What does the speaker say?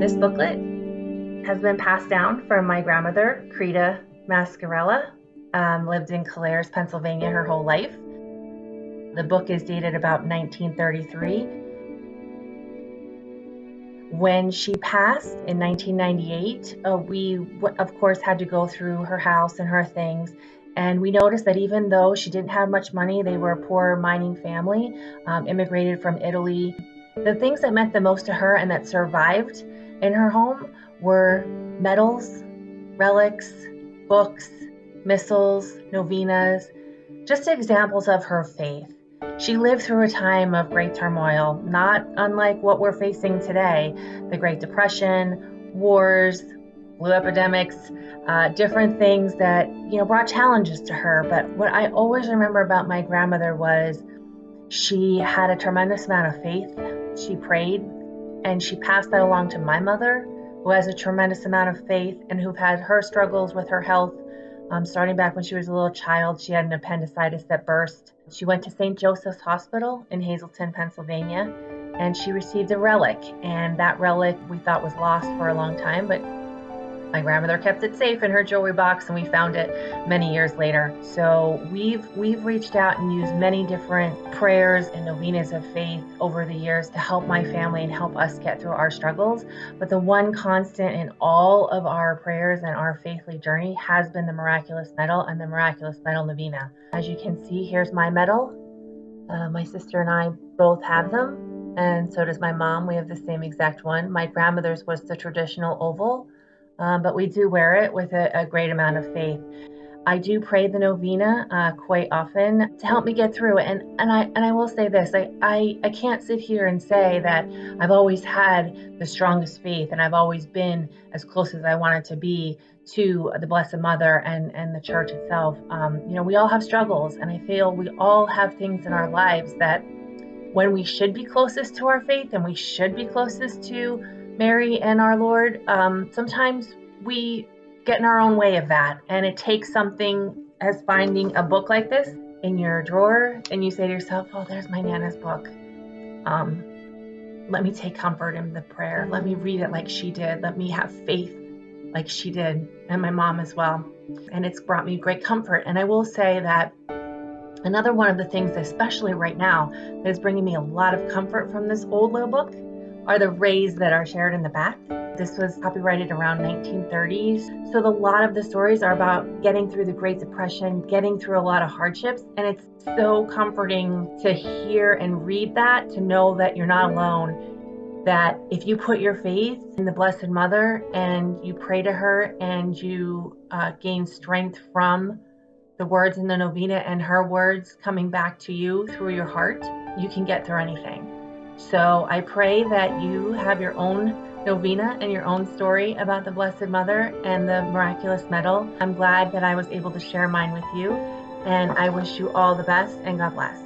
This booklet has been passed down from my grandmother, Terri McGarry. Lived in Calairs, Pennsylvania her whole life. The book is dated about 1933. When she passed in 1998, we, of course, had to go through her house and her things. And we noticed that even though she didn't have much money, they were a poor mining family, immigrated from Italy. The things that meant the most to her and that survived in her home were medals, relics, books, missals, novenas, just examples of her faith. She lived through a time of great turmoil, not unlike what we're facing today, the Great Depression, wars, flu epidemics, different things that, brought challenges to her. But what I always remember about my grandmother was she had a tremendous amount of faith. She prayed, and she passed that along to my mother, who has a tremendous amount of faith and who had her struggles with her health. Starting back when she was a little child, she had an appendicitis that burst. She went to St. Joseph's Hospital in Hazleton, Pennsylvania, and she received a relic. And that relic we thought was lost for a long time, but my grandmother kept it safe in her jewelry box, and we found it many years later. So we've reached out and used many different prayers and novenas of faith over the years to help my family and help us get through our struggles. But the one constant in all of our prayers and our faithly journey has been the Miraculous medal and the Miraculous medal novena. As you can see, here's my medal. My sister and I both have them, and so does my mom. We have the same exact one. My grandmother's was the traditional oval. But we do wear it with a great amount of faith. I do pray the novena quite often to help me get through it. And I will say this, I can't sit here and say that I've always had the strongest faith and I've always been as close as I wanted to be to the Blessed Mother and the church itself. We all have struggles, and I feel we all have things in our lives that when we should be closest to our faith and we should be closest to Mary and our Lord, sometimes we get in our own way of that. And it takes something as finding a book like this in your drawer, and you say to yourself, oh, there's my Nana's book. Let me take comfort in the prayer. Let me read it like she did. Let me have faith like she did, and my mom as well. And it's brought me great comfort. And I will say that another one of the things, especially right now, that is bringing me a lot of comfort from this old little book are the rays that are shared in the back. This was copyrighted around 1930s. So a lot of the stories are about getting through the Great Depression, getting through a lot of hardships. And it's so comforting to hear and read that, to know that you're not alone, that if you put your faith in the Blessed Mother and you pray to her and you gain strength from the words in the novena and her words coming back to you through your heart, you can get through anything. So I pray that you have your own novena and your own story about the Blessed Mother and the Miraculous medal. I'm glad that I was able to share mine with you, and I wish you all the best, and God bless.